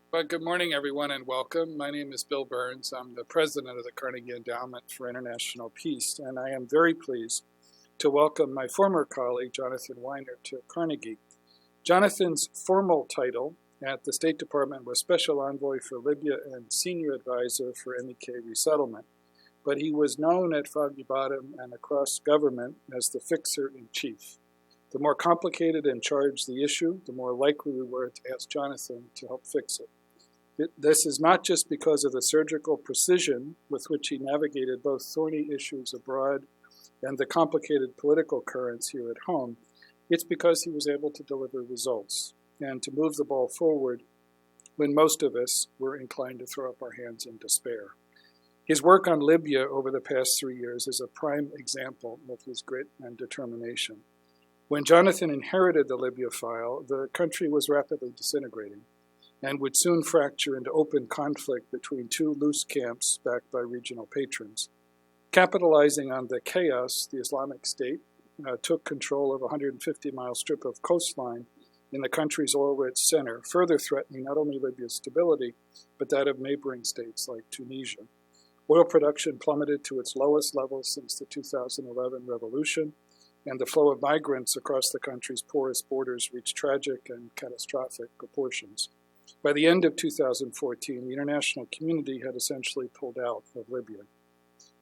Well, good morning, everyone, and welcome. My name is Bill Burns. I'm the president of the Carnegie Endowment for International Peace, and I am very pleased to welcome my former colleague, Jonathan Weiner, to Carnegie. Jonathan's formal title at the State Department was Special Envoy for Libya and Senior Advisor for MEK Resettlement, but he was known at Foggy Bottom and across government as the Fixer-in-Chief. The more complicated and charged the issue, the more likely we were to ask Jonathan to help fix it. This is not just because of the surgical precision with which he navigated both thorny issues abroad and the complicated political currents here at home. It's because he was able to deliver results and to move the ball forward when most of us were inclined to throw up our hands in despair. His work on Libya over the past 3 years is a prime example of his grit and determination. When Jonathan inherited the Libya file, the country was rapidly disintegrating and would soon fracture into open conflict between two loose camps backed by regional patrons. Capitalizing on the chaos, the Islamic State took control of a 150-mile strip of coastline in the country's oil-rich center, further threatening not only Libya's stability, but that of neighboring states like Tunisia. Oil production plummeted to its lowest level since the 2011 revolution, and the flow of migrants across the country's porous borders reached tragic and catastrophic proportions. By the end of 2014, the international community had essentially pulled out of Libya.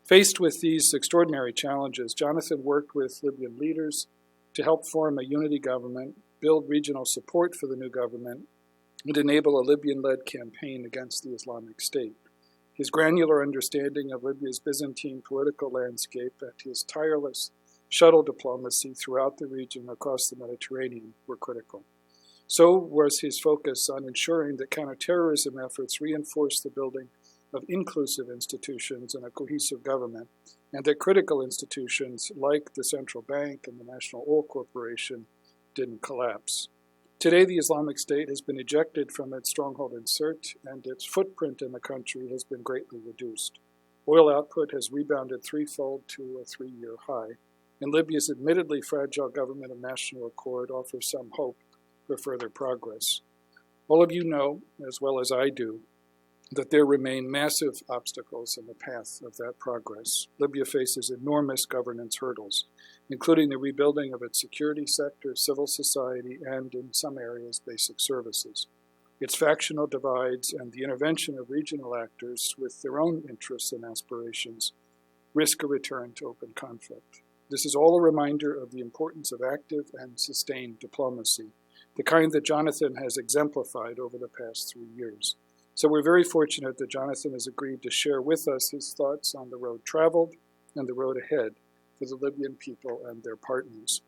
Faced with these extraordinary challenges, Jonathan worked with Libyan leaders to help form a unity government, build regional support for the new government, and enable a Libyan-led campaign against the Islamic State. His granular understanding of Libya's Byzantine political landscape and his tireless shuttle diplomacy throughout the region across the Mediterranean were critical. So was his focus on ensuring that counterterrorism efforts reinforced the building of inclusive institutions and a cohesive government, and that critical institutions like the central bank and the National Oil Corporation didn't collapse. Today, the Islamic State has been ejected from its stronghold in Sirte, and its footprint in the country has been greatly reduced. Oil output has rebounded threefold to a 3-year high, and Libya's admittedly fragile government of national accord offers some hope for further progress. All of you know, as well as I do, that there remain massive obstacles in the path of that progress. Libya faces enormous governance hurdles, including the rebuilding of its security sector, civil society, and, in some areas, basic services. Its factional divides and the intervention of regional actors with their own interests and aspirations risk a return to open conflict. This is all a reminder of the importance of active and sustained diplomacy, the kind that Jonathan has exemplified over the past 3 years. So we're very fortunate that Jonathan has agreed to share with us his thoughts on the road traveled and the road ahead for the Libyan people and their partners.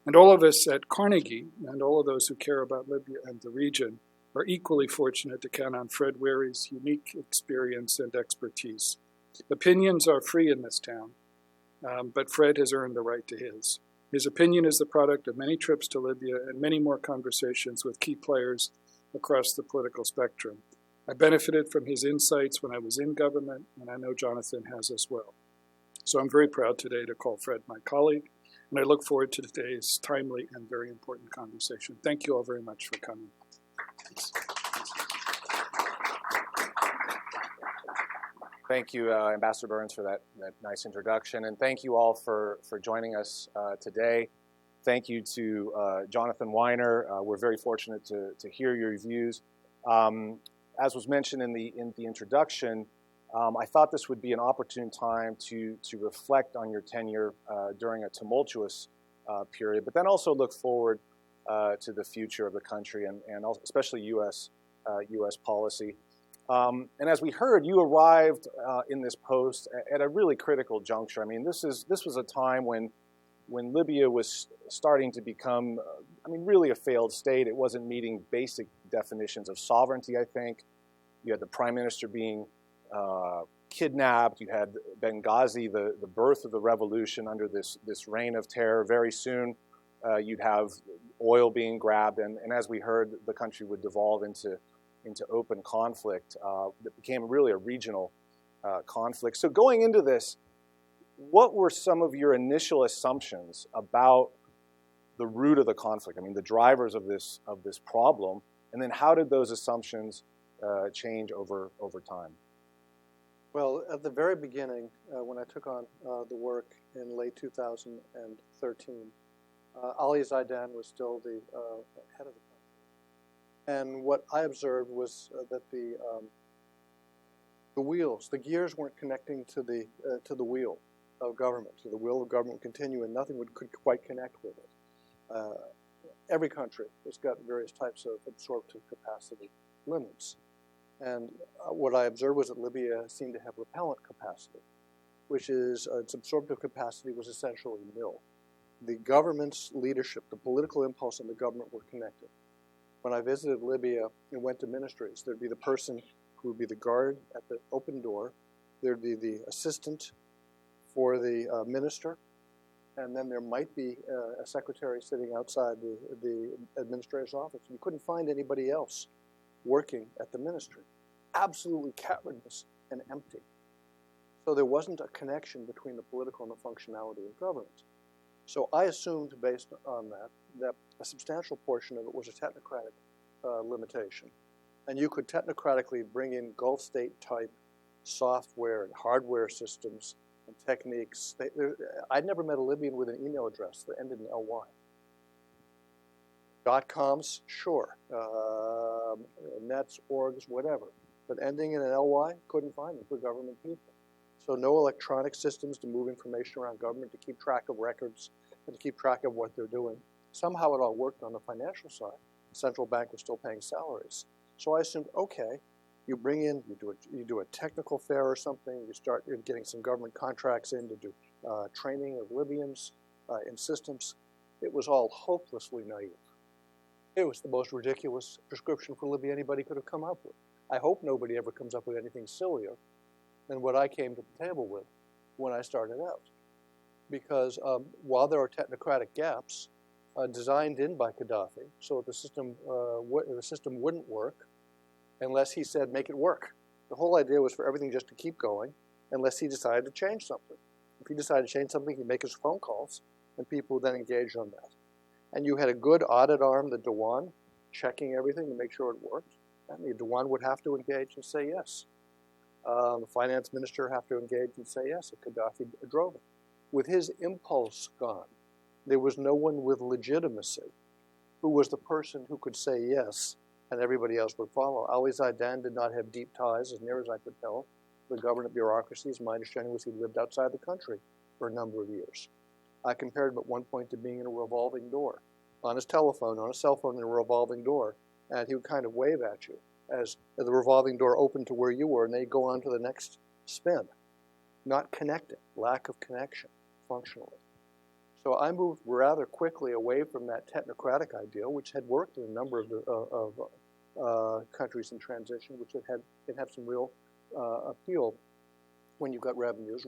And all of us at Carnegie, and all of those who care about Libya and the region, are equally fortunate to count on Fred Wary's unique experience and expertise. Opinions are free in this town, but Fred has earned the right to his. His opinion is the product of many trips to Libya and many more conversations with key players across the political spectrum. I benefited from his insights when I was in government, and I know Jonathan has as well. So I'm very proud today to call Fred my colleague, and I look forward to today's timely and very important conversation. Thank you all very much for coming. Thank you, Ambassador Burns, for that nice introduction, and thank you all for joining us today. Thank you to Jonathan Weiner. We're very fortunate to hear your views. As was mentioned in the introduction, I thought this would be an opportune time to reflect on your tenure during a tumultuous period, but then also look forward to the future of the country and especially U.S. policy. And as we heard, you arrived in this post at a really critical juncture. I mean, this was a time when Libya was starting to become, really a failed state. It wasn't meeting basic definitions of sovereignty, I think. You had the prime minister being kidnapped. You had Benghazi, the birth of the revolution under this reign of terror. Very soon, you'd have oil being grabbed, and as we heard, the country would devolve into open conflict that became really a regional conflict. So going into this, what were some of your initial assumptions about the root of the conflict? I mean, the drivers of this problem, and then how did those assumptions change over time? Well, at the very beginning, when I took on the work in late 2013, Ali Zaidan was still the head of the country. And what I observed was that the wheels, the gears weren't connecting to the wheel of government. So the wheel of government would continue and nothing could quite connect with it. Every country has got various types of absorptive capacity limits. And what I observed was that Libya seemed to have repellent capacity, which is its absorptive capacity was essentially nil. The government's leadership, the political impulse and the government were connected. When I visited Libya and went to ministries, there'd be the person who would be the guard at the open door, there'd be the assistant for the minister, and then there might be a secretary sitting outside the administrator's office. You couldn't find anybody else working at the ministry. Absolutely cavernous and empty. So there wasn't a connection between the political and the functionality of government. So I assumed, based on that a substantial portion of it was a technocratic limitation. And you could technocratically bring in Gulf state type software and hardware systems and techniques. I'd never met a Libyan with an email address that ended in LY. .coms, sure. Nets, orgs, whatever. But ending in an LY, couldn't find them for government people. So no electronic systems to move information around government, to keep track of records, and to keep track of what they're doing. Somehow it all worked on the financial side. The central bank was still paying salaries. So I assumed, okay, you bring in, you do a technical fair or something, you start getting some government contracts in to do training of Libyans in systems. It was all hopelessly naive. It was the most ridiculous prescription for Libya anybody could have come up with. I hope nobody ever comes up with anything sillier than what I came to the table with when I started out. Because while there are technocratic gaps designed in by Gaddafi, so the system wouldn't work unless he said, make it work. The whole idea was for everything just to keep going unless he decided to change something. If he decided to change something, he'd make his phone calls, and people would then engage on that. And you had a good audit arm, the Dewan, checking everything to make sure it worked. And the Dewan would have to engage and say yes. The finance minister would have to engage and say yes if Gaddafi drove it. With his impulse gone, there was no one with legitimacy who was the person who could say yes and everybody else would follow. Ali Zaidan did not have deep ties, as near as I could tell, to the government bureaucracies. My understanding was he lived outside the country for a number of years. I compared him at one point to being in a revolving door, on his telephone, on a cell phone in a revolving door, and he would kind of wave at you as the revolving door opened to where you were, and they'd go on to the next spin. Not connecting, lack of connection, functionally. So I moved rather quickly away from that technocratic ideal, which had worked in a number of countries in transition, which it had some real appeal when you got revenues,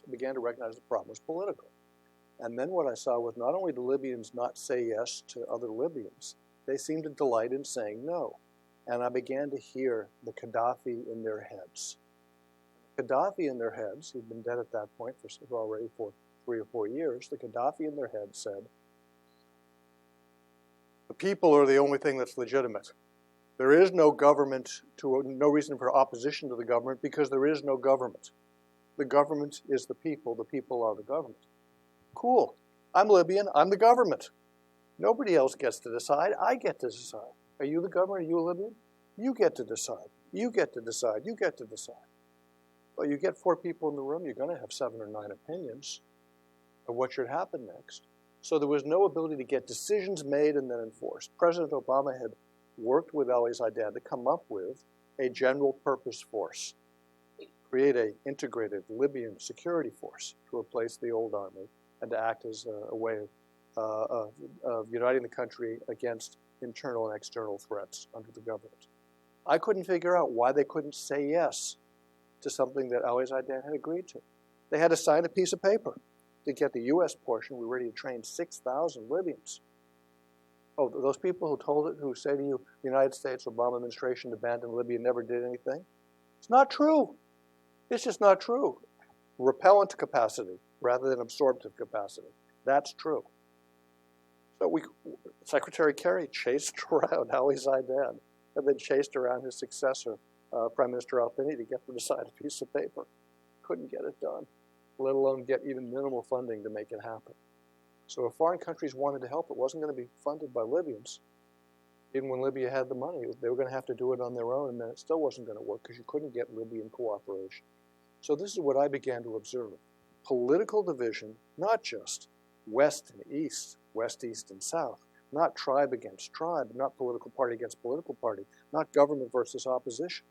began to recognize the problem was political. And then what I saw was not only do Libyans not say yes to other Libyans, they seemed to delight in saying no. And I began to hear the Gaddafi in their heads. Gaddafi in their heads, who'd been dead at that point already for 3 or 4 years, the Gaddafi in their head said, the people are the only thing that's legitimate. There is no government, no reason for opposition to the government because there is no government. The government is the people are the government. Cool. I'm Libyan, I'm the government. Nobody else gets to decide, I get to decide. Are you the government, are you a Libyan? You get to decide, you get to decide, you get to decide. Well, you get 4 people in the room, you're going to have 7 or 9 opinions of what should happen next. So there was no ability to get decisions made and then enforced. President Obama had worked with Ali Zaidan to come up with a general purpose force, create an integrated Libyan security force to replace the old army and to act as a way of uniting the country against internal and external threats under the government. I couldn't figure out why they couldn't say yes to something that Ali Zaidan had agreed to. They had to sign a piece of paper to get the U.S. portion. We were ready to train 6,000 Libyans. Oh, those people who say to you, the United States Obama administration abandoned Libya, never did anything. It's not true. It's just not true. Repellent capacity rather than absorptive capacity. That's true. So Secretary Kerry chased around Ali Zaidan and then chased around his successor, Prime Minister Al-Thani, to get them to sign a piece of paper. Couldn't get it done, let alone get even minimal funding to make it happen. So if foreign countries wanted to help, it wasn't going to be funded by Libyans. Even when Libya had the money, they were going to have to do it on their own, and then it still wasn't going to work because you couldn't get Libyan cooperation. So this is what I began to observe. Political division, not just West and East, West, East, and South, not tribe against tribe, not political party against political party, not government versus opposition.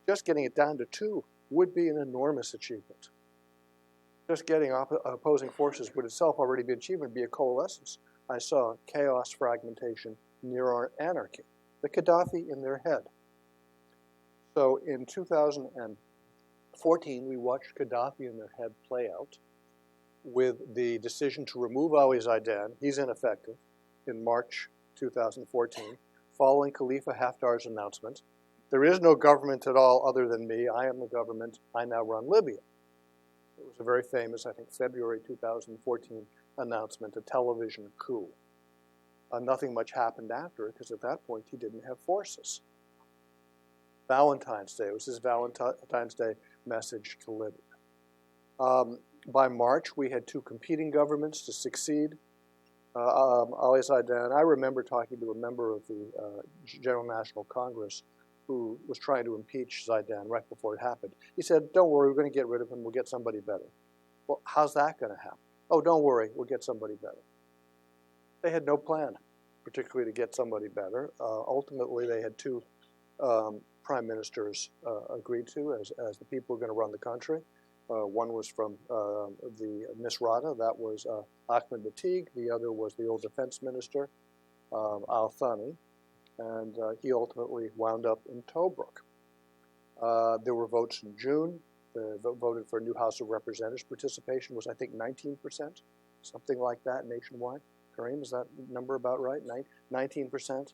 Just getting it down to two would be an enormous achievement. Just getting opposing forces would itself already be an achievement, be a coalescence. I saw chaos, fragmentation, near anarchy, the Gaddafi in their head. So in 2014, we watched Gaddafi in their head play out with the decision to remove Ali Zaidan. He's ineffective in March 2014, following Khalifa Haftar's announcement. There is no government at all other than me. I am the government. I now run Libya. It was a very famous, I think, February 2014 announcement, a television coup. Nothing much happened after it because at that point he didn't have forces. Valentine's Day, it was his Valentine's Day message to Libya. By March, we had two competing governments to succeed. Ali Zaidan, I remember talking to a member of the General National Congress who was trying to impeach Zaidan right before it happened. He said, don't worry, we're going to get rid of him, we'll get somebody better. Well, how's that going to happen? Oh, don't worry, we'll get somebody better. They had no plan, particularly to get somebody better. Ultimately, they had two prime ministers agreed to as the people who were going to run the country. One was from the Misrata, that was Ahmed Batig. The other was the old defense minister, Al-Thani, and he ultimately wound up in Tobruk. There were votes in June. They voted for a new House of Representatives. Participation was, I think, 19%, something like that nationwide. Kareem, is that number about right? 19%.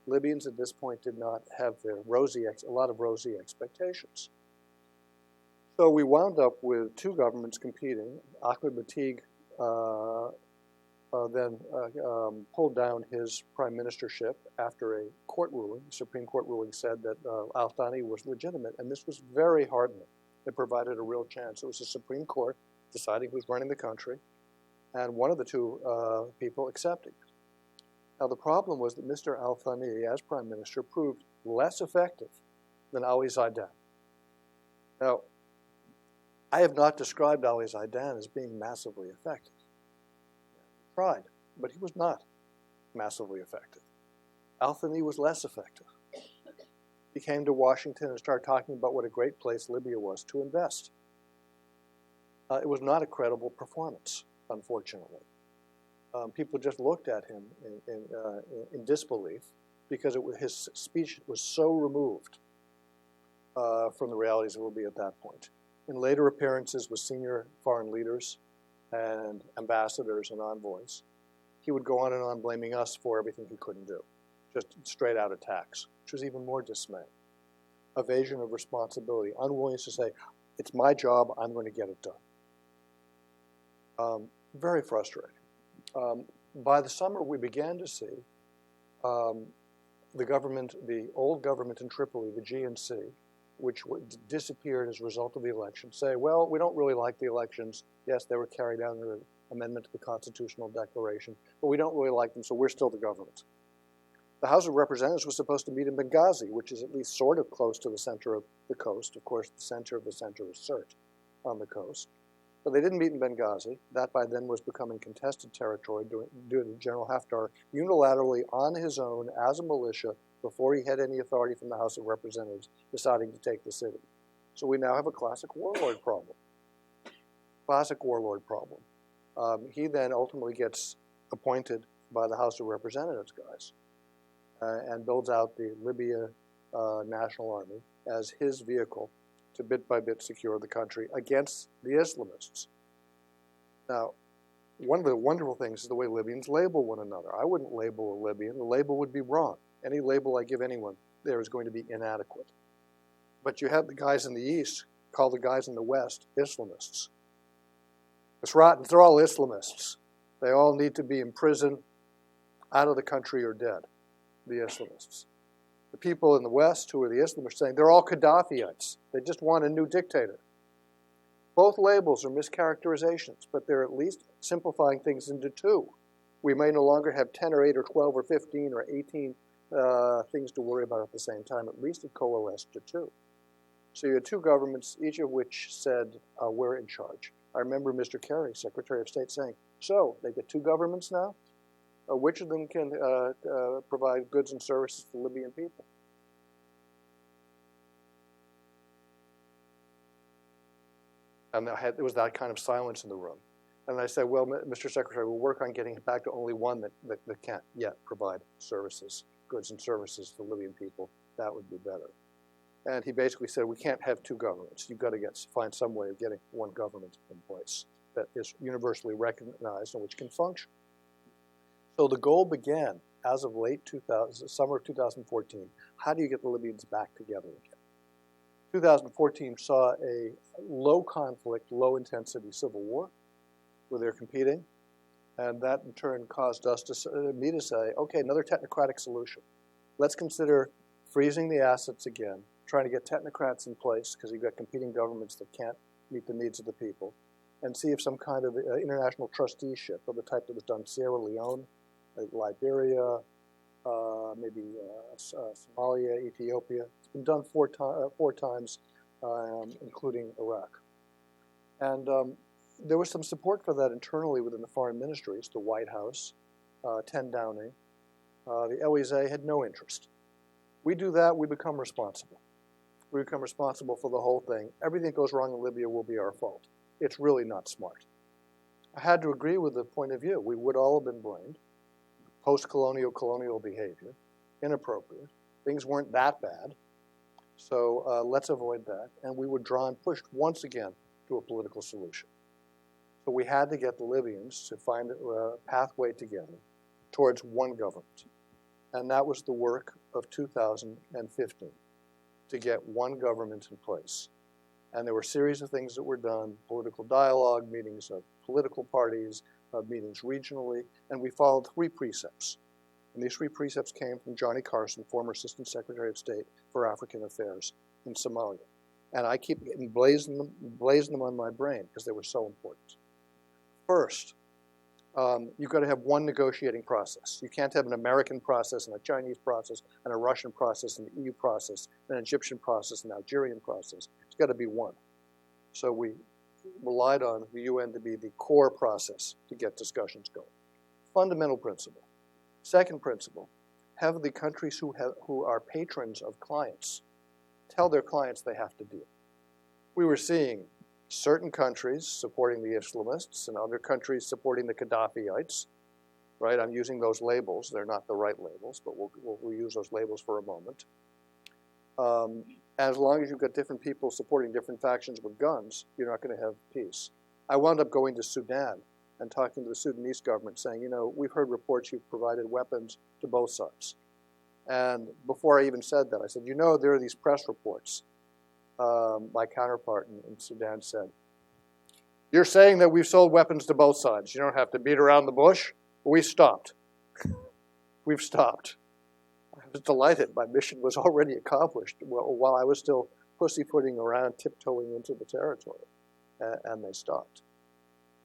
Libyans at this point did not have a lot of rosy expectations. So we wound up with two governments competing. Ahmed Batig then pulled down his prime ministership after a court ruling. The Supreme Court ruling said that Al-Thani was legitimate, and this was very heartening. It provided a real chance. It was the Supreme Court deciding who's running the country, and one of the two people accepting it. Now the problem was that Mr. Al-Thani, as prime minister, proved less effective than Ali Zaidan. Now, I have not described Ali Zaidan as being massively effective. He tried, but he was not massively effective. Al-Thani was less effective. He came to Washington and started talking about what a great place Libya was to invest. It was not a credible performance, unfortunately. People just looked at him in disbelief because his speech was so removed from the realities of Libya at that point. In later appearances with senior foreign leaders and ambassadors and envoys, he would go on and on blaming us for everything he couldn't do, just straight out attacks, which was even more dismay. Evasion of responsibility, unwillingness to say, it's my job, I'm going to get it done. Very frustrating. By the summer, we began to see the old government in Tripoli, the GNC, which disappeared as a result of the election, say, well, we don't really like the elections. Yes, they were carried out under an amendment to the Constitutional Declaration, but we don't really like them, so we're still the government. The House of Representatives was supposed to meet in Benghazi, which is at least sort of close to the center of the coast. Of course, the center of the center is Sirte on the coast. But they didn't meet in Benghazi. That by then was becoming contested territory due to General Haftar unilaterally on his own as a militia before he had any authority from the House of Representatives deciding to take the city. So we now have a classic warlord problem. Classic warlord problem. He then ultimately gets appointed by the House of Representatives guys and builds out the Libya National Army as his vehicle to bit by bit secure the country against the Islamists. Now, one of the wonderful things is the way Libyans label one another. I wouldn't label a Libyan. The label would be wrong. Any label I give anyone there is going to be inadequate. But you have the guys in the East call the guys in the West Islamists. It's rotten. They're all Islamists. They all need to be in prison, out of the country, or dead, the Islamists. The people in the West, who are the Islamists, are saying they're all Qaddafyites. They just want a new dictator. Both labels are mischaracterizations, but they're at least simplifying things into two. We may no longer have 10 or 8 or 12 or 15 or 18 things to worry about at the same time. At least it coalesced to two. So you had two governments, each of which said, we're in charge. I remember Mr. Kerry, Secretary of State, saying, so they get two governments now? Which of them can provide goods and services to the Libyan people? And there was that kind of silence in the room. And I said, well, Mr. Secretary, we'll work on getting it back to only one that can't yet provide services, goods and services to the Libyan people. That would be better. And he basically said, we can't have two governments. You've got to find some way of getting one government in place that is universally recognized and which can function. So the goal began as of summer of 2014. How do you get the Libyans back together again? 2014 saw a low conflict, low intensity civil war where they're competing. And that in turn caused me to say, okay, another technocratic solution. Let's consider freezing the assets again, trying to get technocrats in place because you've got competing governments that can't meet the needs of the people, and see if some kind of international trusteeship of the type that was done in Sierra Leone, Liberia, maybe Somalia, Ethiopia. It's been done four times, including Iraq. And there was some support for that internally within the foreign ministries, the White House, 10 Downing. The Elysee had no interest. We do that, we become responsible. We become responsible for the whole thing. Everything that goes wrong in Libya will be our fault. It's really not smart. I had to agree with the point of view. We would all have been blamed. Post-colonial, colonial behavior, inappropriate. Things weren't that bad. So let's avoid that. And we were pushed once again to a political solution. So we had to get the Libyans to find a pathway together towards one government. And that was the work of 2015, to get one government in place. And there were a series of things that were done, political dialogue, meetings of political parties, meetings regionally, and we followed 3 precepts. And these 3 precepts came from Johnny Carson, former Assistant Secretary of State for African Affairs in Somalia. And I keep blazing them on my brain because they were so important. First, you've got to have one negotiating process. You can't have an American process and a Chinese process and a Russian process and an EU process and an Egyptian process and an Algerian process. It's got to be one. So we relied on the UN to be the core process to get discussions going. Fundamental principle. Second principle, have the countries who are patrons of clients tell their clients they have to deal. We were seeing certain countries supporting the Islamists and other countries supporting the Qaddafyites, right? I'm using those labels. They're not the right labels, but we'll use those labels for a moment. As long as you've got different people supporting different factions with guns, you're not going to have peace. I wound up going to Sudan and talking to the Sudanese government saying, you know, we've heard reports you've provided weapons to both sides. And before I even said that, I said, you know, there are these press reports. My counterpart in Sudan said, you're saying that we've sold weapons to both sides. You don't have to beat around the bush. We stopped. We've stopped. I was delighted. My mission was already accomplished while I was still pussyfooting around, tiptoeing into the territory, and they stopped.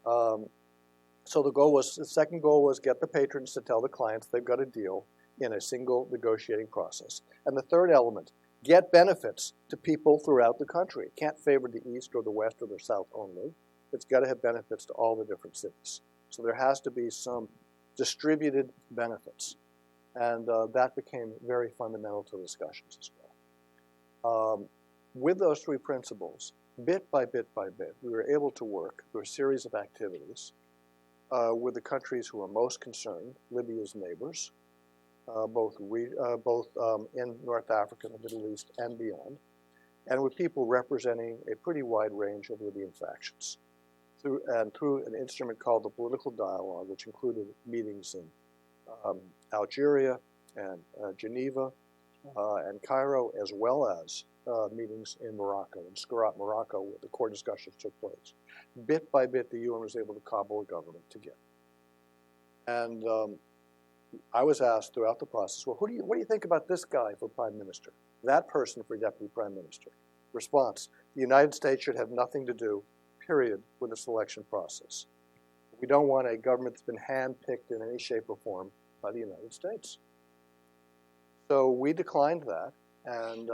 So the second goal was get the patrons to tell the clients they've got a deal in a single negotiating process. And the third element, get benefits to people throughout the country. It can't favor the East or the West or the South only. It's got to have benefits to all the different cities. So there has to be some distributed benefits. And that became very fundamental to discussions as well. With those 3 principles, bit by bit by bit, we were able to work through a series of activities with the countries who are most concerned, Libya's neighbors, both in North Africa, the Middle East, and beyond, and with people representing a pretty wide range of Libyan factions. Through an instrument called the political dialogue, which included meetings in Algeria and Geneva and Cairo, as well as meetings in Morocco, in Skhirat, Morocco, where the core discussions took place. Bit by bit, the UN was able to cobble a government together. And I was asked throughout the process, well, what do you think about this guy for prime minister? That person for deputy prime minister? Response, the United States should have nothing to do, period, with the selection process. We don't want a government that's been handpicked in any shape or form by the United States. So we declined that, and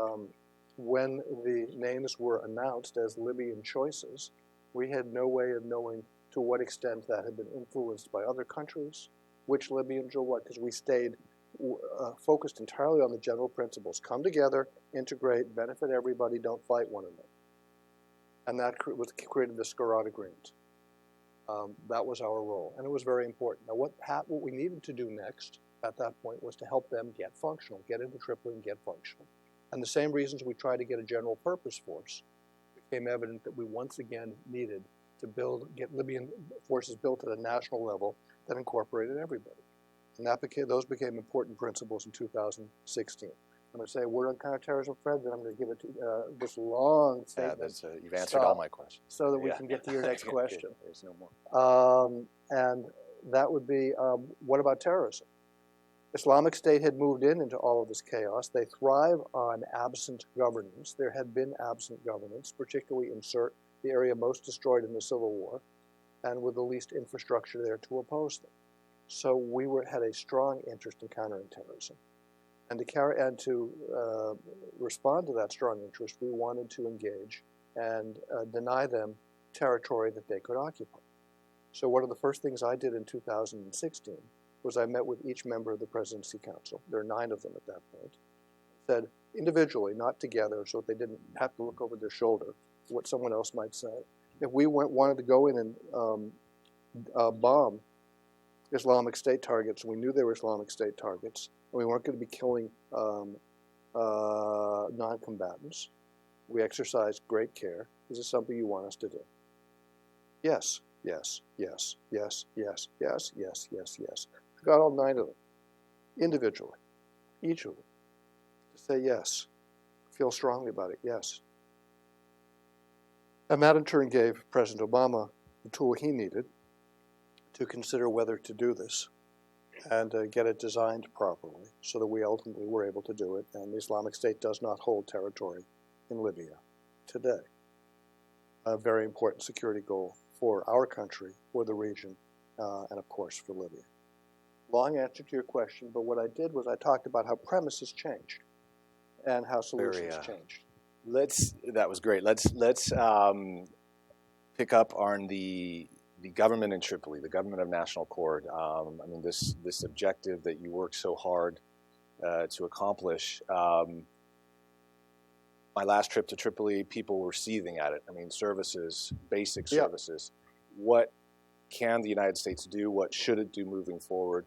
when the names were announced as Libyan choices, we had no way of knowing to what extent that had been influenced by other countries, which Libyans or what, because we stayed focused entirely on the general principles. Come together, integrate, benefit everybody, don't fight one another. And that created the Skhirat Agreement. That was our role, and it was very important. Now, what we needed to do next at that point was to help them get functional, get into Tripoli and get functional. And the same reasons we tried to get a general purpose force, it became evident that we once again needed to get Libyan forces built at a national level that incorporated everybody. And those became important principles in 2016. I'm going to say a word on counterterrorism, Fred, then I'm going to give it to this long statement. Yeah, you've answered all my questions. So that we can get to your next question. There's no more. And that would be, what about terrorism? Islamic State had moved into all of this chaos. They thrive on absent governance. There had been absent governance, particularly in Sirte, the area most destroyed in the Civil War, and with the least infrastructure there to oppose them. So we had a strong interest in countering terrorism. And to respond to that strong interest, we wanted to engage and deny them territory that they could occupy. So one of the first things I did in 2016 was I met with each member of the Presidency Council. There are 9 of them at that point. Said individually, not together, so they didn't have to look over their shoulder what someone else might say. If we wanted to go in and bomb Islamic State targets, we knew they were Islamic State targets, and we weren't going to be killing non-combatants. We exercised great care. Is this something you want us to do? Yes, yes, yes, yes, yes, yes, yes, yes, yes. I got all 9 of them, individually, each of them, to say yes, feel strongly about it, yes. And that in turn gave President Obama the tool he needed to consider whether to do this and get it designed properly so that we ultimately were able to do it. And the Islamic State does not hold territory in Libya today. A very important security goal for our country, for the region, and of course for Libya. Long answer to your question, but what I did was I talked about how premises changed and how solutions changed. That was great. Let's pick up on the government in Tripoli, the government of national accord. I mean, this objective that you worked so hard to accomplish. My last trip to Tripoli, people were seething at it. I mean, services, basic services. Yeah. What can the United States do? What should it do moving forward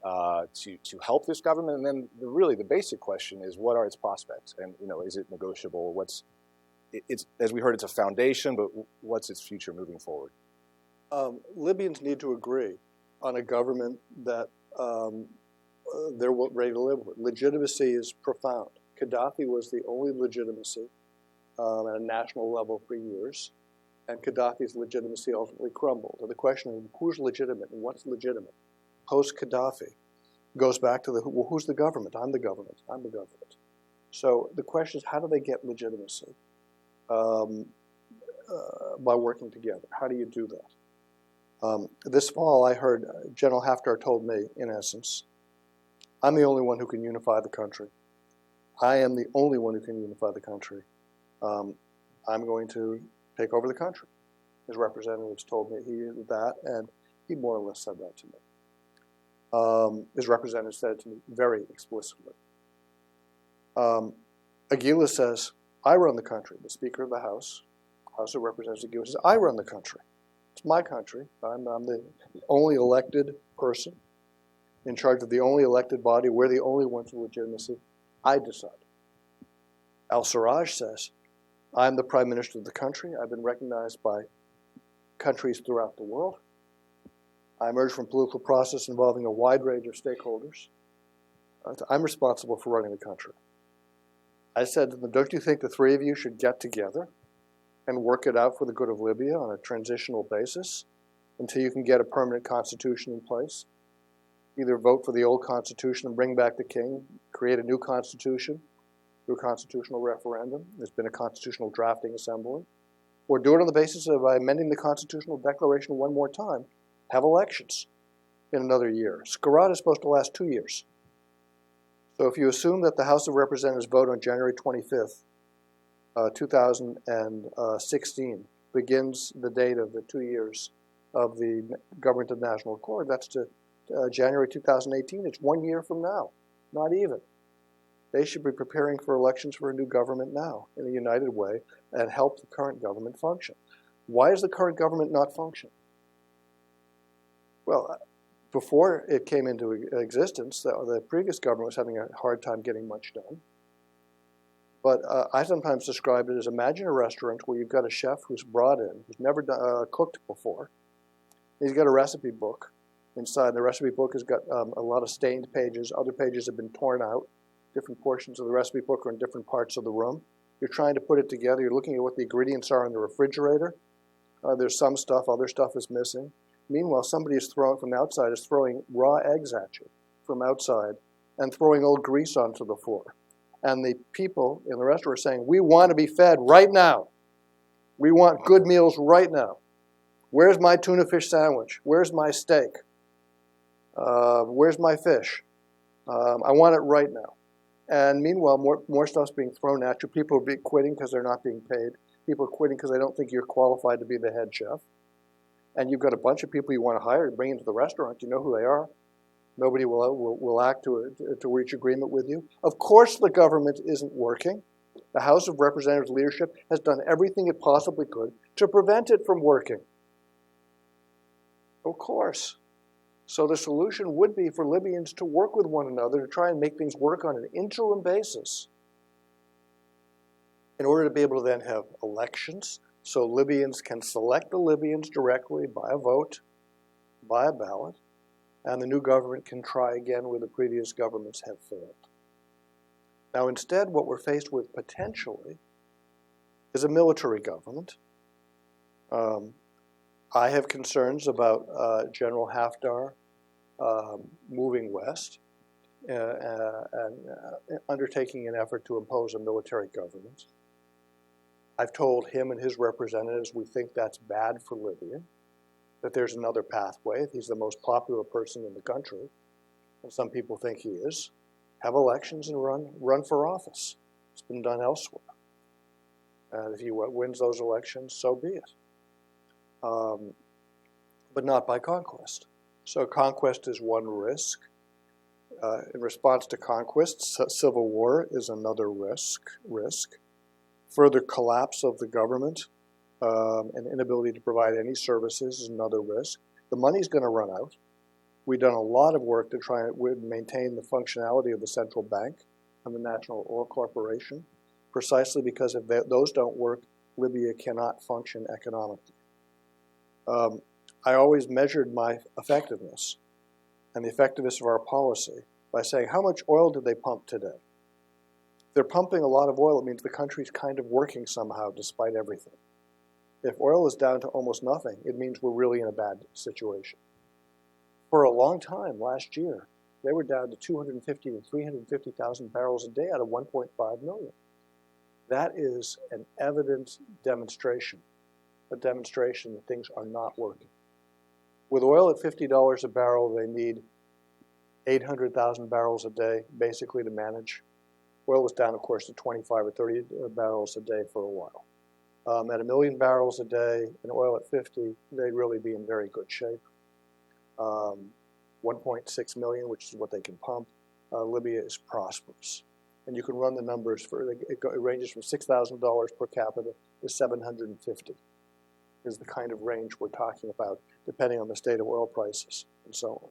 to help this government? And then really the basic question is, what are its prospects? And is it negotiable? It's as we heard, it's a foundation, but what's its future moving forward? Libyans need to agree on a government that they're ready to live with. Legitimacy is profound. Gaddafi was the only legitimacy at a national level for years, and Gaddafi's legitimacy ultimately crumbled. And the question of who's legitimate and what's legitimate post-Gaddafi goes back to who's the government? I'm the government. I'm the government. So the question is, how do they get legitimacy by working together? How do you do that? This fall, I heard General Haftar told me, in essence, I'm the only one who can unify the country. I am the only one who can unify the country. I'm going to take over the country. His representatives told me that, and he more or less said that to me. His representative said it to me very explicitly. Aguila says, I run the country. The Speaker of the House of Representatives Aguila says, I run the country. It's my country. I'm the only elected person in charge of the only elected body. We're the only ones with legitimacy. I decide. Al-Sarraj says, I'm the Prime Minister of the country. I've been recognized by countries throughout the world. I emerged from a political process involving a wide range of stakeholders. I'm responsible for running the country. I said to them, don't you think the 3 of you should get together and work it out for the good of Libya on a transitional basis until you can get a permanent constitution in place? either vote for the old constitution and bring back the king, create a new constitution through a constitutional referendum. There's been a constitutional drafting assembly. Or do it on the basis of amending the constitutional declaration one more time, have elections in another year. Skirata is supposed to last 2 years. So if you assume that the House of Representatives vote on January 25th, 2016, begins the date of the 2 years of the Government of National Accord, that's to January 2018. It's 1 year from now, not even. They should be preparing for elections for a new government now in a united way and help the current government function. Why is the current government not functioning? Well, before it came into existence, the previous government was having a hard time getting much done. But I sometimes describe it as, imagine a restaurant where you've got a chef who's brought in, who's never cooked before. He's got a recipe book. Inside the recipe book has got a lot of stained pages. Other pages have been torn out. Different portions of the recipe book are in different parts of the room. You're trying to put it together. You're looking at what the ingredients are in the refrigerator. There's some stuff, other stuff is missing. Meanwhile, somebody is throwing from the outside is throwing raw eggs at you from outside and throwing old grease onto the floor. And the people in the restaurant are saying, we want to be fed right now. We want good meals right now. Where's my tuna fish sandwich? Where's my steak? Where's my fish? I want it right now. And meanwhile, more stuff's being thrown at you. People are quitting because they're not being paid. People are quitting because they don't think you're qualified to be the head chef. And you've got a bunch of people you want to hire to bring into the restaurant. You know who they are. Nobody will act to reach agreement with you. Of course the government isn't working. The House of Representatives leadership has done everything it possibly could to prevent it from working. Of course. So the solution would be for Libyans to work with one another to try and make things work on an interim basis in order to be able to then have elections so Libyans can select the Libyans directly by a vote, by a ballot, and the new government can try again where the previous governments have failed. Now instead, what we're faced with potentially is a military government. I have concerns about General Haftar moving west and undertaking an effort to impose a military government. I've told him and his representatives we think that's bad for Libya, that there's another pathway. He's the most popular person in the country, and some people think he is. Have elections and run for office. It's been done elsewhere. And if he wins those elections, so be it. But not by conquest. So conquest is one risk. In response to conquest, civil war is another risk. Further collapse of the government and inability to provide any services is another risk. The money's going to run out. We've done a lot of work to try and maintain the functionality of the central bank and the National Oil Corporation, precisely because if those don't work, Libya cannot function economically. I always measured my effectiveness and the effectiveness of our policy by saying, how much oil did they pump today? If they're pumping a lot of oil, it means the country's kind of working somehow despite everything. If oil is down to almost nothing, it means we're really in a bad situation. For a long time last year, they were down to 250 to 350,000 barrels a day out of 1.5 million. That is an evident demonstration, a demonstration that things are not working. With oil at $50 a barrel, they need 800,000 barrels a day, basically, to manage. Oil was down, of course, to 25 or 30 barrels a day for a while. At 1 million barrels a day and oil at 50, they'd really be in very good shape. 1.6 million, which is what they can pump. Libya is prosperous. And you can run the numbers for it ranges from $6,000 per capita to 750 is the kind of range we're talking about, depending on the state of oil prices and so on.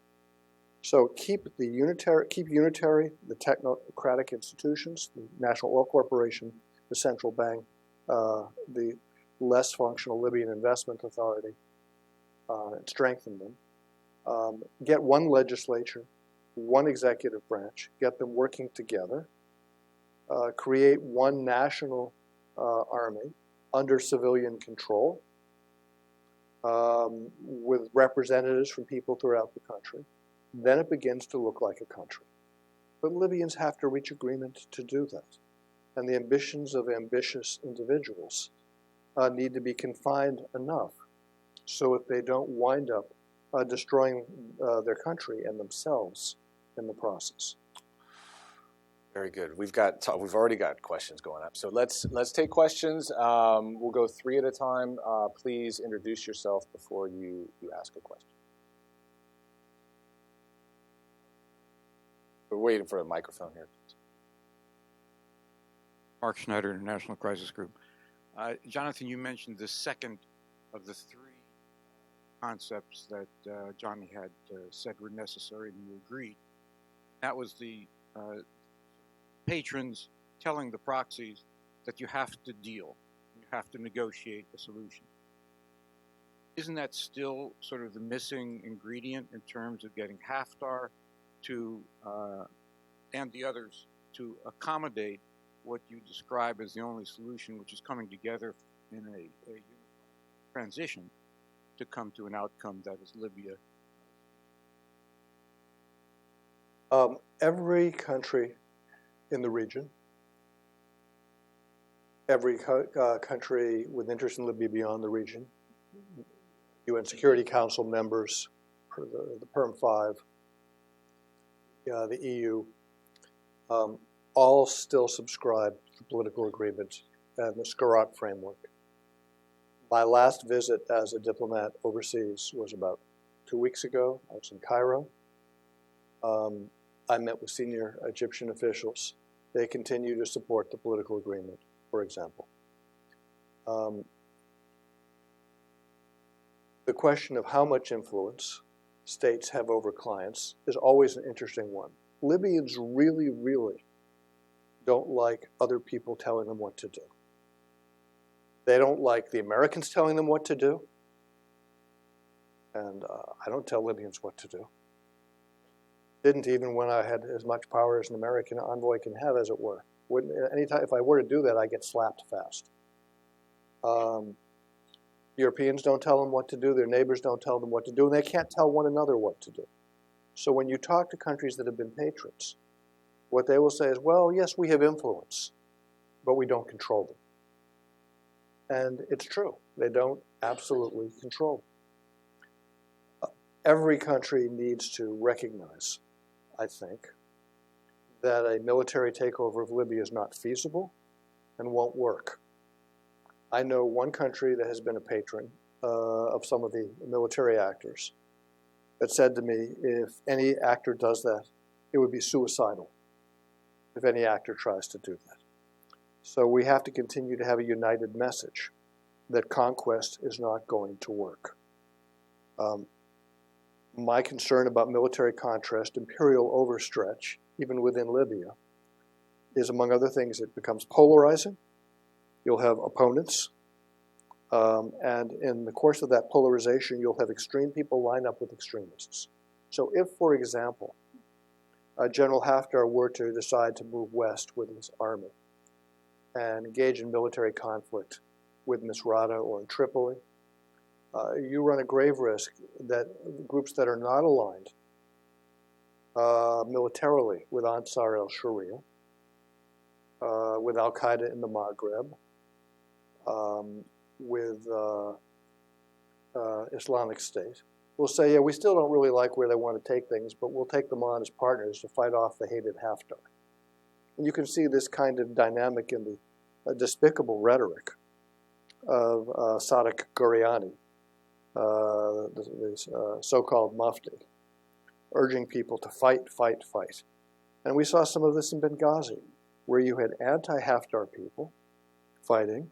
So keep unitary, the technocratic institutions, the National Oil Corporation, the central bank, the less functional Libyan Investment Authority, and strengthen them. Get one legislature, one executive branch, get them working together, create one national army under civilian control with representatives from people throughout the country, then it begins to look like a country. But Libyans have to reach agreement to do that. And the ambitions of ambitious individuals need to be confined enough so that they don't wind up destroying their country and themselves in the process. Very good. We've already got questions going up. So let's take questions. We'll go 3 at a time. Please introduce yourself before you ask a question. We're waiting for a microphone here. Mark Schneider, International Crisis Group. Jonathan, you mentioned the second of the 3 concepts that Johnny had said were necessary and you agreed. That was the patrons telling the proxies that you have to deal, you have to negotiate a solution. Isn't that still sort of the missing ingredient in terms of getting Haftar to and the others to accommodate what you describe as the only solution, which is coming together in a transition to come to an outcome that is Libya? Every country in the region, every country with interest in Libya beyond the region, UN Security Council members, the PERM 5, the EU, all still subscribe to political agreement and the Skhirat framework. My last visit as a diplomat overseas was about 2 weeks ago. I was in Cairo. I met with senior Egyptian officials. They continue to support the political agreement, for example. The question of how much influence states have over clients is always an interesting one. Libyans really, really don't like other people telling them what to do. They don't like the Americans telling them what to do. And I don't tell Libyans what to do. Didn't even when I had as much power as an American envoy can have, as it were. Anytime, if I were to do that, I get slapped fast. Europeans don't tell them what to do. Their neighbors don't tell them what to do. And they can't tell one another what to do. So when you talk to countries that have been patrons, what they will say is, well, yes, we have influence, but we don't control them. And it's true. They don't absolutely control them. Every country needs to recognize, I think, that a military takeover of Libya is not feasible and won't work. I know one country that has been a patron of some of the military actors that said to me, if any actor does that, it would be suicidal if any actor tries to do that. So we have to continue to have a united message that conquest is not going to work. My concern about military contrast, imperial overstretch, even within Libya, is, among other things, it becomes polarizing. You'll have opponents, and in the course of that polarization, you'll have extreme people line up with extremists. So if, for example, General Haftar were to decide to move west with his army and engage in military conflict with Misrata or in Tripoli, you run a grave risk that groups that are not aligned militarily with Ansar al-Sharia, with al-Qaeda in the Maghreb, with Islamic State, will say, yeah, we still don't really like where they want to take things, but we'll take them on as partners to fight off the hated Haftar. And you can see this kind of dynamic in the despicable rhetoric of Sadiq Ghoriani, the so-called Mufti, urging people to fight, fight, fight. And we saw some of this in Benghazi, where you had anti-Haftar people fighting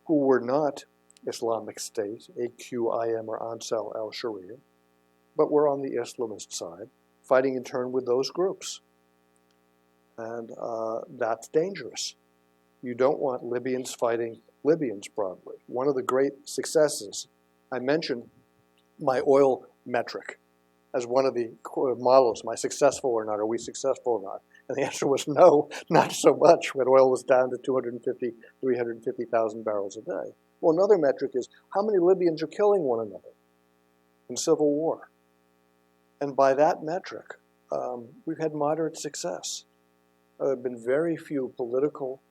who were not Islamic State, AQIM or Ansar al-Sharia, but were on the Islamist side, fighting in turn with those groups. And that's dangerous. You don't want Libyans fighting Libyans broadly. One of the great successes, I mentioned my oil metric as one of the models. Am I successful or not? Are we successful or not? And the answer was no, not so much when oil was down to 250, 350,000 barrels a day. Well, another metric is how many Libyans are killing one another in civil war. And by that metric, we've had moderate success. There have been very few political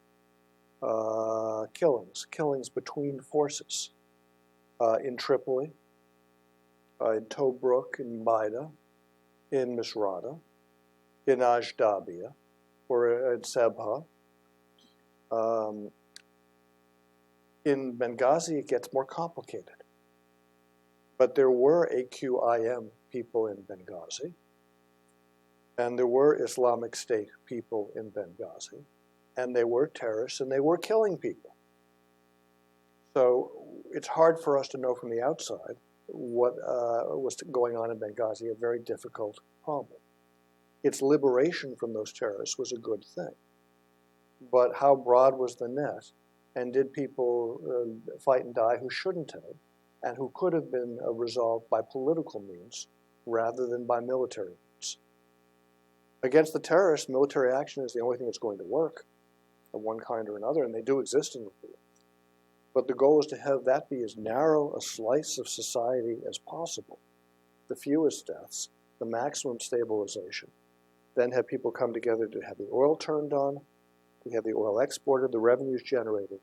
killings between forces in Tripoli, in Tobruk, in Maida, in Misrata, in Ajdabiya, or in Sebha. In Benghazi, it gets more complicated. But there were AQIM people in Benghazi, and there were Islamic State people in Benghazi, and they were terrorists, and they were killing people. So it's hard for us to know from the outside what was going on in Benghazi, a very difficult problem. Its liberation from those terrorists was a good thing. But how broad was the net? And did people fight and die who shouldn't have, and who could have been resolved by political means rather than by military means? Against the terrorists, military action is the only thing that's going to work of one kind or another, and they do exist in the field. But the goal is to have that be as narrow a slice of society as possible, the fewest deaths, the maximum stabilization, then have people come together to have the oil turned on, to have the oil exported, the revenues generated,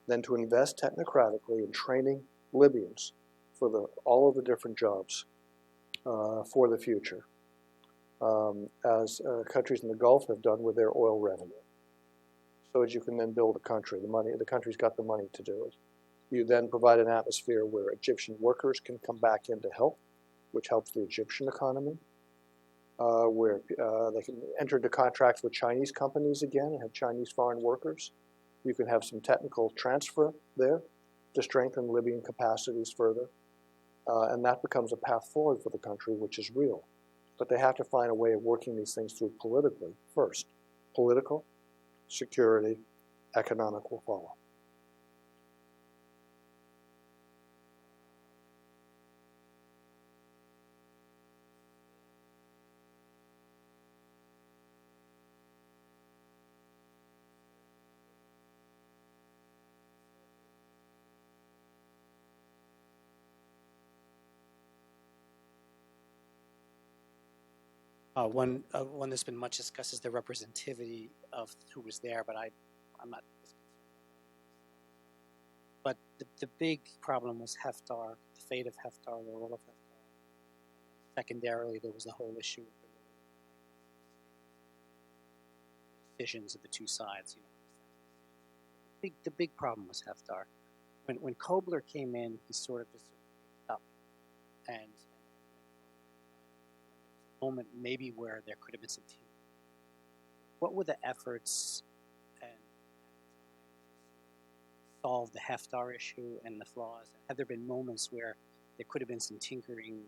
then to invest technocratically in training Libyans for all of the different jobs for the future, as countries in the Gulf have done with their oil revenue. So as you can then build a country, the country's got the money to do it. You then provide an atmosphere where Egyptian workers can come back in to help, which helps the Egyptian economy, where they can enter into contracts with Chinese companies again and have Chinese foreign workers. You can have some technical transfer there to strengthen Libyan capacities further. And that becomes a path forward for the country, which is real. But they have to find a way of working these things through politically first. Political, security, economic will follow. One that's been much discussed is the representativity of who was there, but I'm not. But the big problem was Haftar, the fate of Haftar, the role of Haftar. Secondarily, there was the whole issue of the decisions of the two sides. The big problem was Haftar. When Kobler came in, he sort of just picked up and moment maybe where there could have been some team. What were the efforts and solve the Haftar issue and the flaws? Have there been moments where there could have been some tinkering?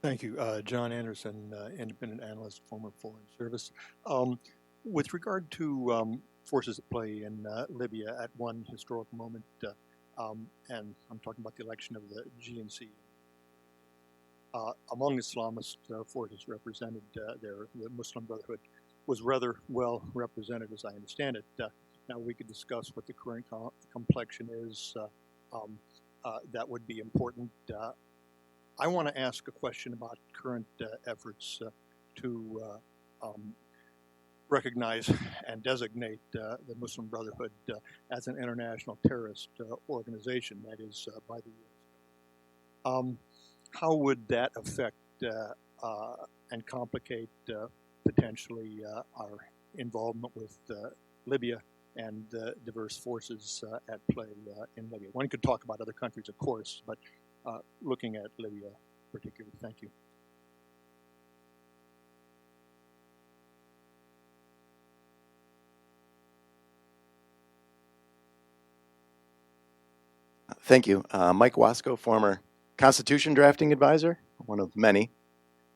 Thank you. John Anderson, independent analyst, former Foreign Service. With regard to forces at play in Libya at one historic moment, and I'm talking about the election of the GNC, among Islamist forces represented there, the Muslim Brotherhood was rather well represented, as I understand it. Now we could discuss what the current complexion is. That would be important. I want to ask a question about current efforts to recognize and designate the Muslim Brotherhood as an international terrorist organization, that is, by the U.S. How would that affect and complicate potentially our involvement with Libya and the diverse forces at play in Libya? One could talk about other countries, of course, but looking at Libya particularly. Thank you. Thank you. Mike Wasco, former Constitution drafting advisor, one of many.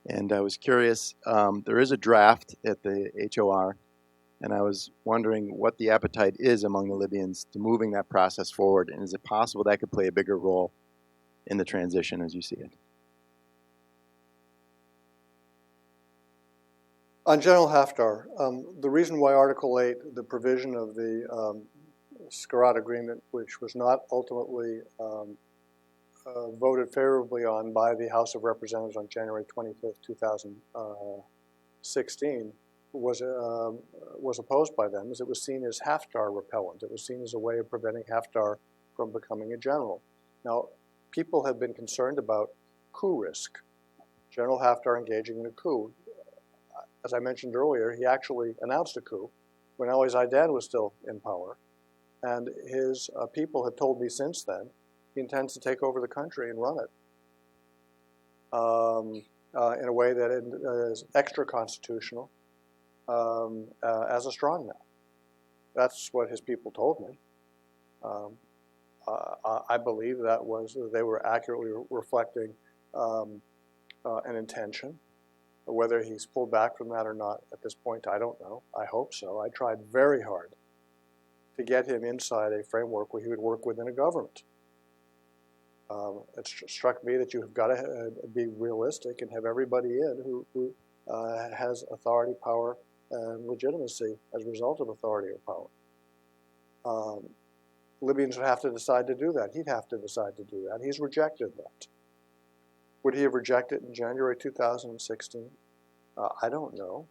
And I was curious, there is a draft at the HOR, and I was wondering what the appetite is among the Libyans to moving that process forward, and is it possible that could play a bigger role in the transition as you see it? On General Haftar, the reason why Article 8, the provision of the Skhirat Agreement, which was not ultimately voted favorably on by the House of Representatives on January 25th, 2016, was opposed by them, as it was seen as Haftar repellent. It was seen as a way of preventing Haftar from becoming a general. Now, people have been concerned about coup risk. General Haftar engaging in a coup. As I mentioned earlier, he actually announced a coup when Ali Zaidan was still in power, and his people have told me since then he intends to take over the country and run it in a way that is extra-constitutional as a strongman. That's what his people told me. I believe that they were accurately reflecting an intention. Whether he's pulled back from that or not at this point, I don't know. I hope so. I tried very hard to get him inside a framework where he would work within a government. It struck me that you've got to be realistic and have everybody in who has authority, power, and legitimacy as a result of authority or power. Libyans would have to decide to do that. He'd have to decide to do that. He's rejected that. Would he have rejected it in January 2016? I don't know.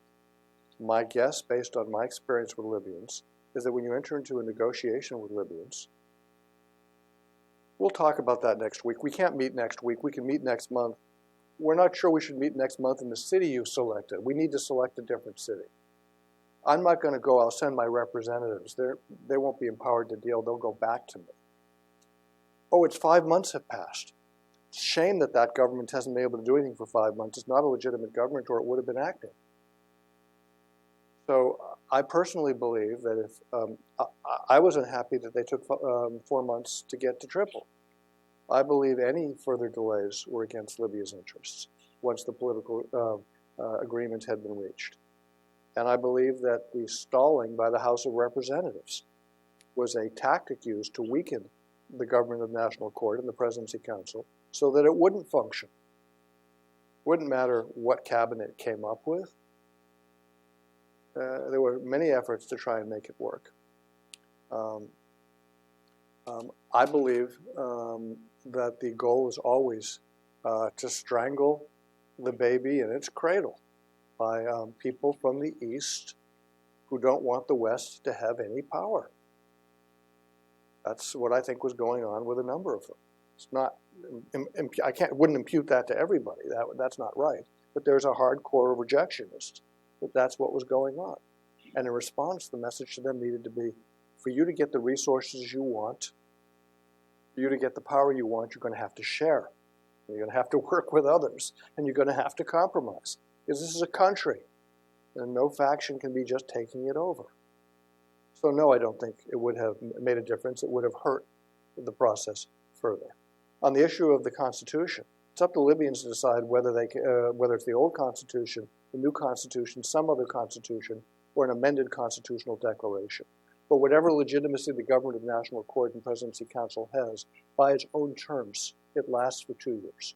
My guess, based on my experience with Libyans, is that when you enter into a negotiation with Libyans, we'll talk about that next week. We can't meet next week. We can meet next month. We're not sure we should meet next month in the city you selected. We need to select a different city. I'm not going to go. I'll send my representatives. They won't be empowered to deal. They'll go back to me. Oh, it's 5 months have passed. It's a shame that that government hasn't been able to do anything for 5 months. It's not a legitimate government, or it would have been acting. So I personally believe that if I wasn't happy that they took 4 months to get to Tripoli. I believe any further delays were against Libya's interests once the political agreement had been reached. And I believe that the stalling by the House of Representatives was a tactic used to weaken the government of national accord and the Presidency Council so that it wouldn't function. It wouldn't matter what cabinet it came up with. There were many efforts to try and make it work. I believe that the goal is always to strangle the baby in its cradle by people from the East who don't want the West to have any power. That's what I think was going on with a number of them. It's not, wouldn't impute that to everybody. That's not right. But there's a hardcore rejectionist that that's what was going on. And in response, the message to them needed to be, for you to get the resources you want, for you to get the power you want, you're going to have to share. You're going to have to work with others, and you're going to have to compromise. Because this is a country, and no faction can be just taking it over. So no, I don't think it would have made a difference. It would have hurt the process further. On the issue of the Constitution, it's up to Libyans to decide whether it's the old Constitution, the new Constitution, some other Constitution, or an amended constitutional declaration. But whatever legitimacy the government of national accord and Presidency Council has, by its own terms, it lasts for 2 years.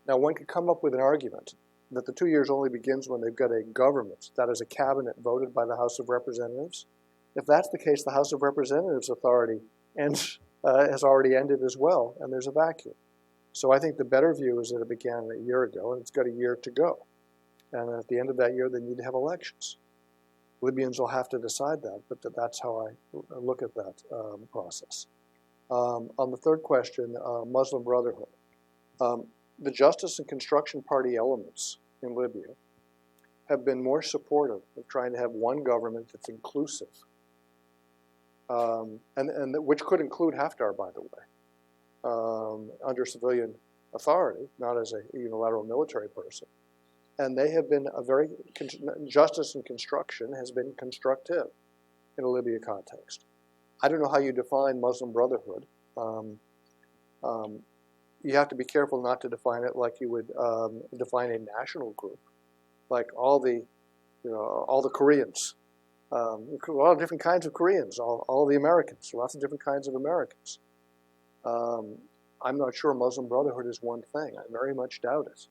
Now, one could come up with an argument that the 2 years only begins when they've got a government, that is a cabinet voted by the House of Representatives. If that's the case, the House of Representatives authority has already ended as well, and there's a vacuum. So I think the better view is that it began a year ago, and it's got a year to go. And at the end of that year, they need to have elections. Libyans will have to decide that, but that's how I look at that process. On the third question, Muslim Brotherhood. The Justice and Construction Party elements in Libya have been more supportive of trying to have one government that's inclusive, and which could include Haftar, by the way, under civilian authority, not as a unilateral military person. And they have been justice and construction has been constructive in a Libya context. I don't know how you define Muslim Brotherhood. You have to be careful not to define it like you would define a national group, like all the Koreans, a lot of different kinds of Koreans, all the Americans, lots of different kinds of Americans. I'm not sure Muslim Brotherhood is one thing. I very much doubt it.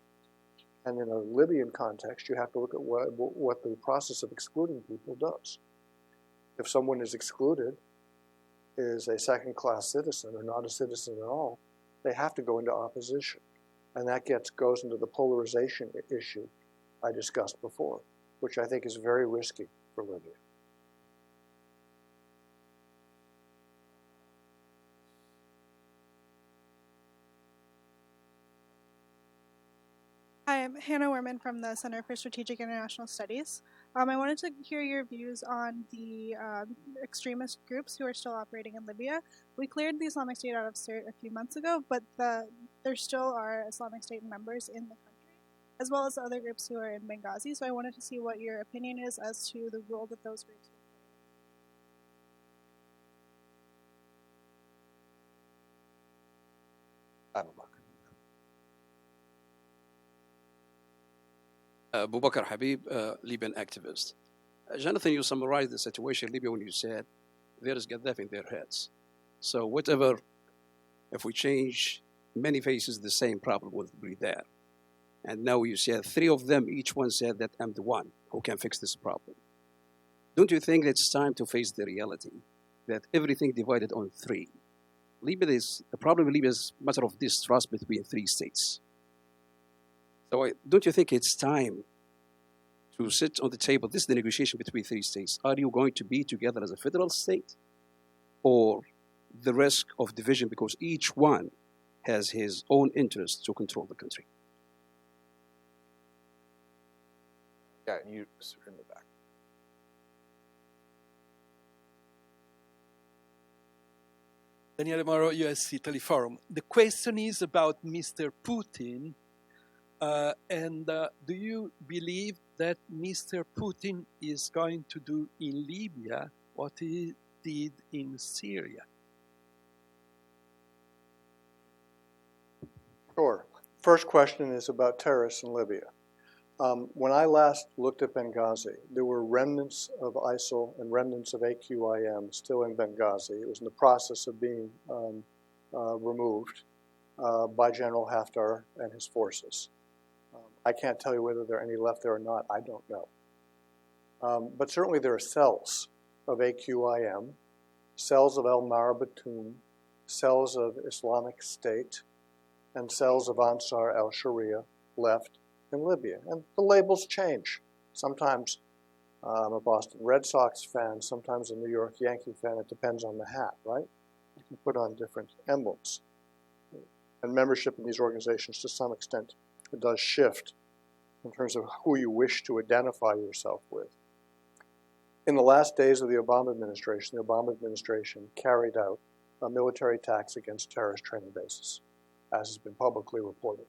And in a Libyan context, you have to look at what the process of excluding people does. If someone is excluded, is a second-class citizen or not a citizen at all, they have to go into opposition. And that goes into the polarization issue I discussed before, which I think is very risky for Libya. Hi, I'm Hannah Werman from the Center for Strategic International Studies. I wanted to hear your views on the extremist groups who are still operating in Libya. We cleared the Islamic State out of Sirte a few months ago, but there still are Islamic State members in the country, as well as other groups who are in Benghazi. So I wanted to see what your opinion is as to the role that those groups will Abu Bakr Habib, Libyan activist. Jonathan, you summarized the situation in Libya when you said there is Gaddafi in their heads. So whatever, if we change many faces, the same problem will be there. And now you said three of them, each one said that I'm the one who can fix this problem. Don't you think it's time to face the reality that everything divided on three? The problem in Libya is a matter of distrust between three states. So don't you think it's time to sit on the table? This is the negotiation between three states. Are you going to be together as a federal state, or the risk of division because each one has his own interest to control the country? Yeah, and you, sir, in the back. Daniele Moro, USC Teleforum. The question is about Mr. Putin. Do you believe that Mr. Putin is going to do in Libya what he did in Syria? Sure. First question is about terrorists in Libya. When I last looked at Benghazi, there were remnants of ISIL and remnants of AQIM still in Benghazi. It was in the process of being removed by General Haftar and his forces. I can't tell you whether there are any left there or not. I don't know. But certainly there are cells of AQIM, cells of El Marabatoon, cells of Islamic State, and cells of Ansar al-Sharia left in Libya. And the labels change. Sometimes I'm a Boston Red Sox fan, sometimes a New York Yankee fan. It depends on the hat, right? You can put on different emblems. And membership in these organizations, to some extent, it does shift in terms of who you wish to identify yourself with. In the last days of the Obama administration carried out military attacks against terrorist training bases, as has been publicly reported.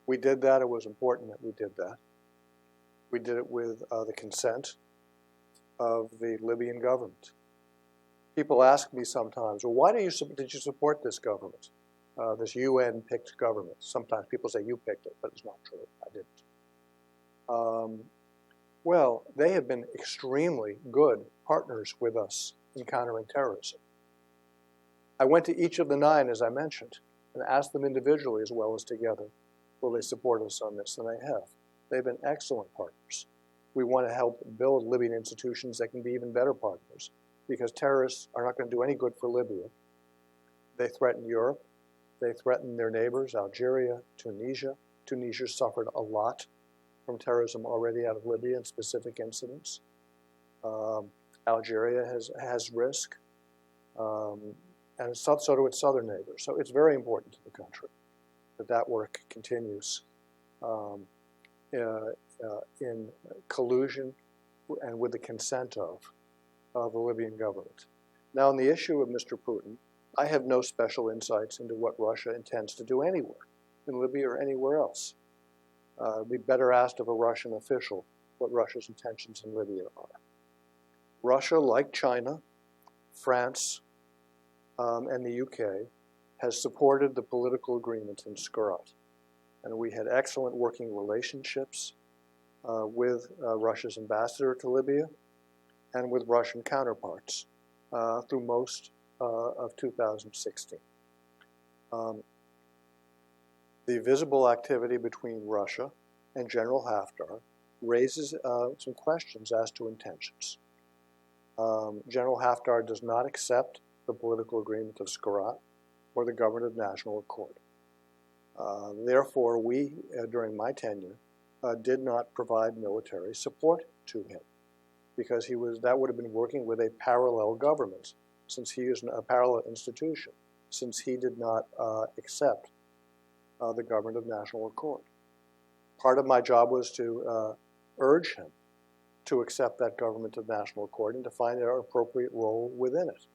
We did that. It was important that we did that. We did it with the consent of the Libyan government. People ask me sometimes, well, why did you support this government? This UN-picked government. Sometimes people say you picked it, but it's not true. I didn't. Well, they have been extremely good partners with us in countering terrorism. I went to each of the 9, as I mentioned, and asked them individually as well as together, will they support us on this? And they have. They've been excellent partners. We want to help build Libyan institutions that can be even better partners, because terrorists are not going to do any good for Libya. They threaten Europe. They threaten their neighbors, Algeria, Tunisia. Tunisia suffered a lot from terrorism already out of Libya in specific incidents. Algeria has risk, and so do its southern neighbors. So it's very important to the country that work continues in collusion and with the consent of the Libyan government. Now, on the issue of Mr. Putin, I have no special insights into what Russia intends to do anywhere, in Libya or anywhere else. It'd be better asked of a Russian official what Russia's intentions in Libya are. Russia, like China, France, and the UK, has supported the political agreement in Skhirat. And we had excellent working relationships with Russia's ambassador to Libya and with Russian counterparts through most of 2016. The visible activity between Russia and General Haftar raises some questions as to intentions. General Haftar does not accept the political agreement of Skhirat or the Government of National Accord. Therefore, we, during my tenure, did not provide military support to him because that would have been working with a parallel government, since he is a parallel institution, since he did not accept the Government of National Accord. Part of my job was to urge him to accept that Government of National Accord and to find an appropriate role within it.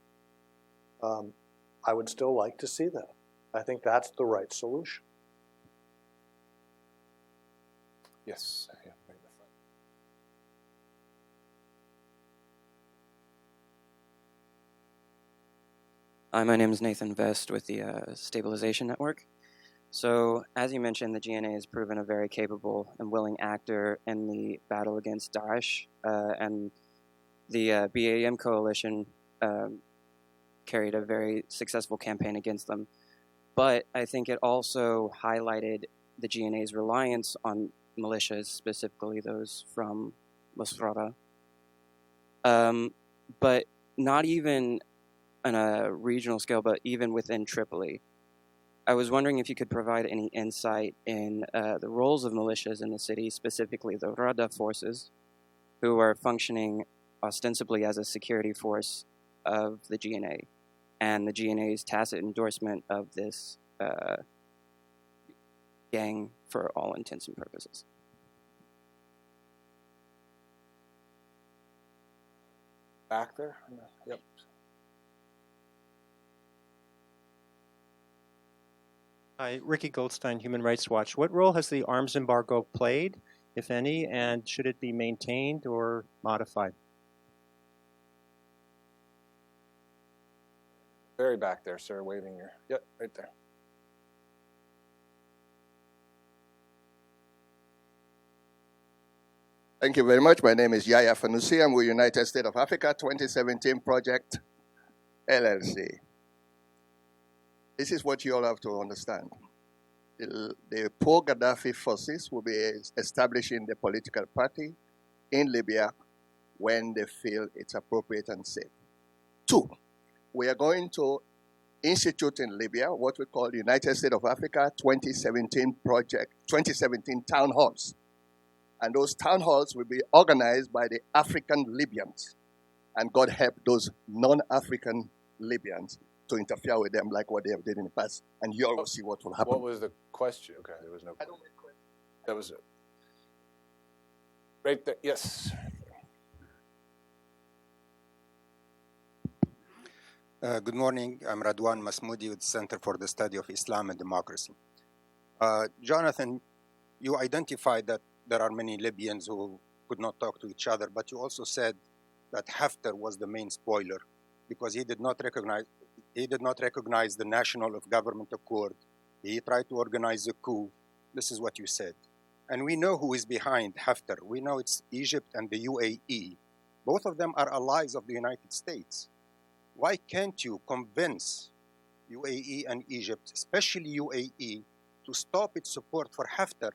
I would still like to see that. I think that's the right solution. Yes. Yeah, right in the front. Hi, my name is Nathan Vest with the Stabilization Network. So, as you mentioned, the GNA has proven a very capable and willing actor in the battle against Daesh, and the BAM coalition carried a very successful campaign against them. But I think it also highlighted the GNA's reliance on militias, specifically those from Misrata. But not even on a regional scale, but even within Tripoli. I was wondering if you could provide any insight in the roles of militias in the city, specifically the Rada forces, who are functioning ostensibly as a security force of the GNA, and the GNA's tacit endorsement of this gang for all intents and purposes. Back there? Yep. Hi, Ricky Goldstein, Human Rights Watch. What role has the arms embargo played, if any, and should it be maintained or modified? Very back there, sir, waving your, yep, right there. Thank you very much. My name is Yaya Fanusi. I'm with United States of Africa 2017 Project, LLC. This is what you all have to understand. The pro-Gaddafi forces will be establishing the political party in Libya when they feel it's appropriate and safe. 2, we are going to institute in Libya what we call United States of Africa 2017 Project, 2017 town halls. And those town halls will be organized by the African Libyans. And God help those non-African Libyans to interfere with them like what they have did in the past. And you all will see what will happen. What was the question? Okay, there was no question. That was it. Right there, yes. Good morning. I'm Radwan Masmoudi with the Center for the Study of Islam and Democracy. Jonathan, you identified that there are many Libyans who could not talk to each other, but you also said that Haftar was the main spoiler because he did not recognize the National of Government Accord. He tried to organize a coup. This is what you said. And we know who is behind Haftar. We know it's Egypt and the UAE. Both of them are allies of the United States. Why can't you convince UAE and Egypt, especially UAE, to stop its support for Haftar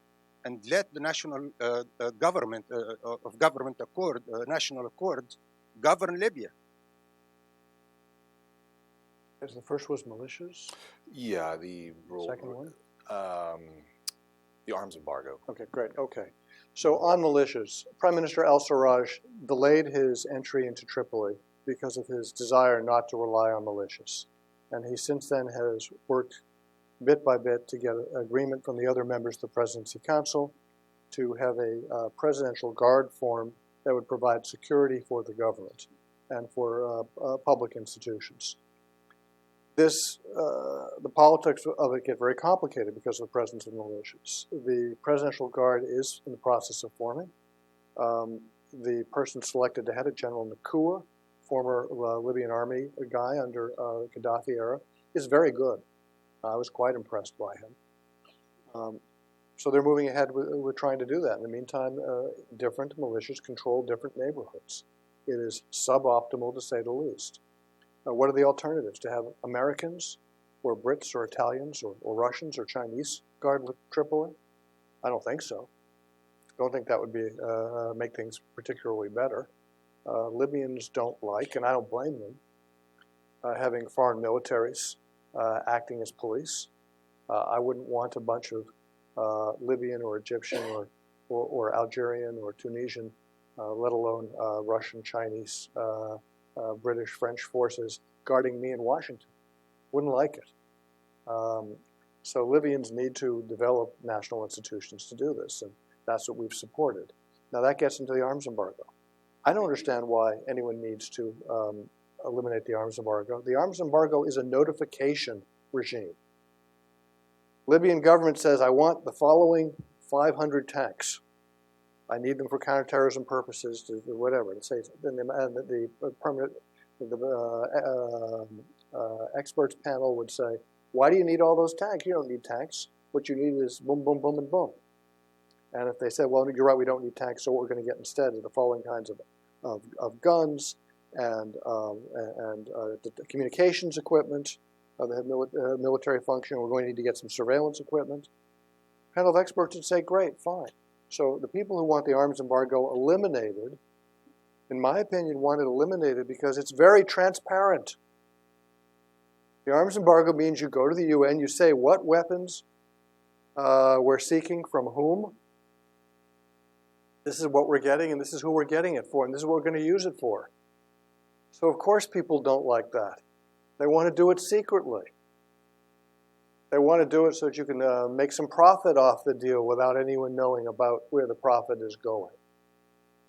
and let the National Government of Government Accord, National Accord, govern Libya? The first was militias? Yeah, the rule. Second one? The arms embargo. Okay, great. Okay. So on militias, Prime Minister al-Sarraj delayed his entry into Tripoli because of his desire not to rely on militias. And he since then has worked bit by bit to get an agreement from the other members of the Presidency Council to have a presidential guard form that would provide security for the government and for public institutions. The politics of it get very complicated because of the presence of militias. The Presidential Guard is in the process of forming. The person selected to head it, General Nakua, former Libyan army guy under the Gaddafi era, is very good. I was quite impressed by him. So they're moving ahead with trying to do that. In the meantime, different militias control different neighborhoods. It is suboptimal, to say the least. What are the alternatives? To have Americans or Brits or Italians or Russians or Chinese safeguard Tripoli? I don't think so. Don't think that would be make things particularly better. Libyans don't like, and I don't blame them, having foreign militaries acting as police. I wouldn't want a bunch of Libyan or Egyptian or Algerian or Tunisian, let alone Russian, Chinese, British, French forces guarding me in Washington. Wouldn't like it. So Libyans need to develop national institutions to do this, and that's what we've supported. Now that gets into the arms embargo. I don't understand why anyone needs to eliminate the arms embargo. The arms embargo is a notification regime. Libyan government says, I want the following 500 tanks. I need them for counterterrorism purposes, to whatever. Let's say the permanent experts panel would say, why do you need all those tanks? You don't need tanks. What you need is boom, boom, boom, and boom. And if they said, well, you're right, we don't need tanks, so what we're going to get instead is the following kinds of guns and communications equipment that have military function. We're going to need to get some surveillance equipment. Panel of experts would say, great, fine. So the people who want the arms embargo eliminated, in my opinion, want it eliminated because it's very transparent. The arms embargo means you go to the UN, you say what weapons we're seeking from whom. This is what we're getting, and this is who we're getting it for, and this is what we're going to use it for. So of course people don't like that. They want to do it secretly. They want to do it so that you can make some profit off the deal without anyone knowing about where the profit is going.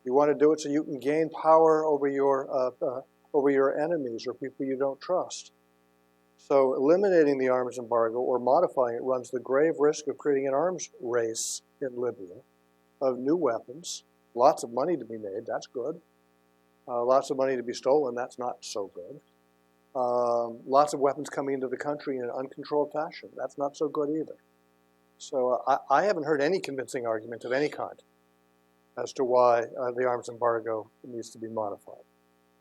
You want to do it so you can gain power over your enemies or people you don't trust. So eliminating the arms embargo or modifying it runs the grave risk of creating an arms race in Libya of new weapons, lots of money to be made, that's good. Lots of money to be stolen, that's not so good. Lots of weapons coming into the country in an uncontrolled fashion, that's not so good either. So I haven't heard any convincing argument of any kind as to why the arms embargo needs to be modified.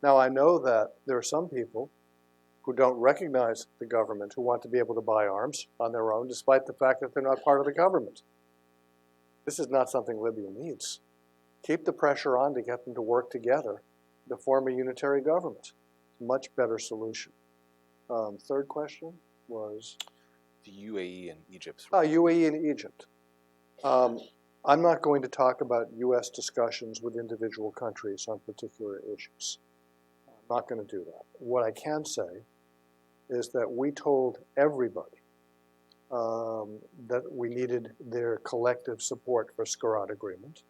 Now I know that there are some people who don't recognize the government who want to be able to buy arms on their own despite the fact that they're not part of the government. This is not something Libya needs. Keep the pressure on to get them to work together to form a unitary government. It's a much better solution. Third question was? The UAE and Egypt. UAE and Egypt. I'm not going to talk about U.S. discussions with individual countries on particular issues. I'm not going to do that. What I can say is that we told everybody that we needed their collective support for Skhirat agreement.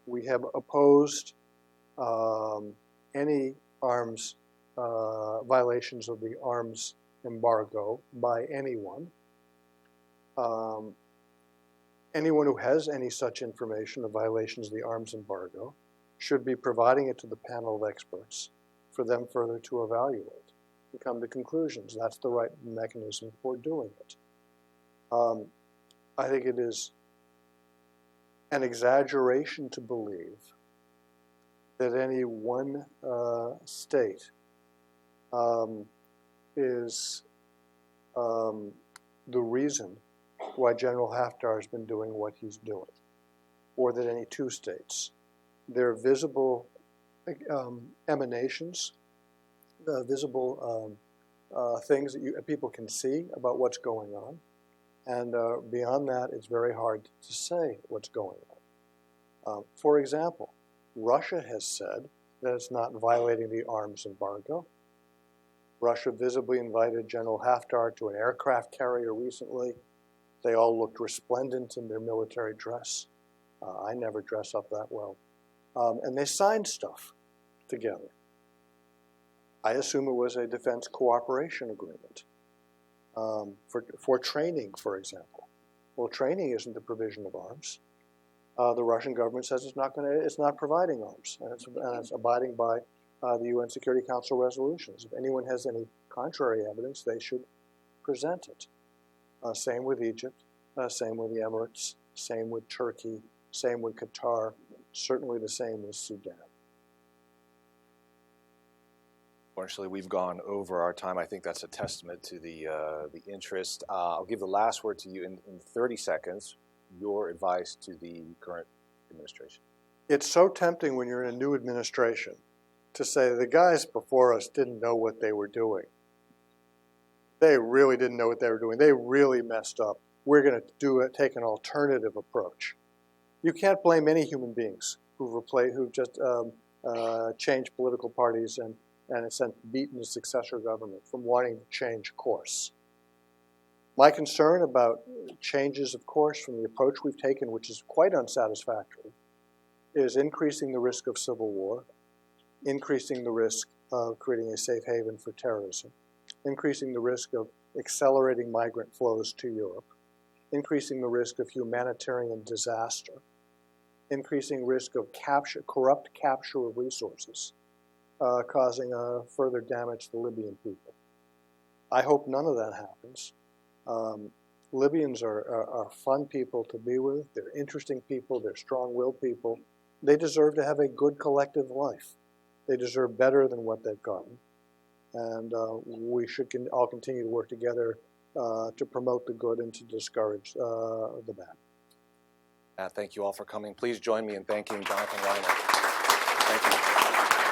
We have opposed any arms violations of the arms embargo by anyone. Anyone who has any such information of violations of the arms embargo should be providing it to the panel of experts for them further to evaluate and come to conclusions. That's the right mechanism for doing it. I think it is an exaggeration to believe that any one state is the reason why General Haftar has been doing what he's doing, or that any two states. There are visible emanations, visible things that people can see about what's going on. And beyond that, it's very hard to say what's going on. For example, Russia has said that it's not violating the arms embargo. Russia visibly invited General Haftar to an aircraft carrier recently. They all looked resplendent in their military dress. I never dress up that well. And they signed stuff together. I assume it was a defense cooperation agreement for training, for example. Well, training isn't the provision of arms. The Russian government says it's not providing arms, and it's abiding by the UN Security Council resolutions. If anyone has any contrary evidence, they should present it. Same with Egypt, same with the Emirates, same with Turkey, same with Qatar, certainly the same with Sudan. Unfortunately, we've gone over our time. I think that's a testament to the interest. I'll give the last word to you in 30 seconds, your advice to the current administration. It's so tempting when you're in a new administration to say the guys before us didn't know what they were doing. They really didn't know what they were doing. They really messed up. We're going to take an alternative approach. You can't blame any human beings who've just changed political parties and in a sense beaten the successor government from wanting to change course. My concern about changes of course from the approach we've taken, which is quite unsatisfactory, is increasing the risk of civil war, increasing the risk of creating a safe haven for terrorism, increasing the risk of accelerating migrant flows to Europe, increasing the risk of humanitarian disaster, increasing risk of corrupt capture of resources, causing further damage to the Libyan people. I hope none of that happens. Libyans are fun people to be with. They're interesting people. They're strong-willed people. They deserve to have a good collective life. They deserve better than what they've gotten. And we should all continue to work together to promote the good and to discourage the bad. Thank you all for coming. Please join me in thanking Jonathan Weiner. Thank you.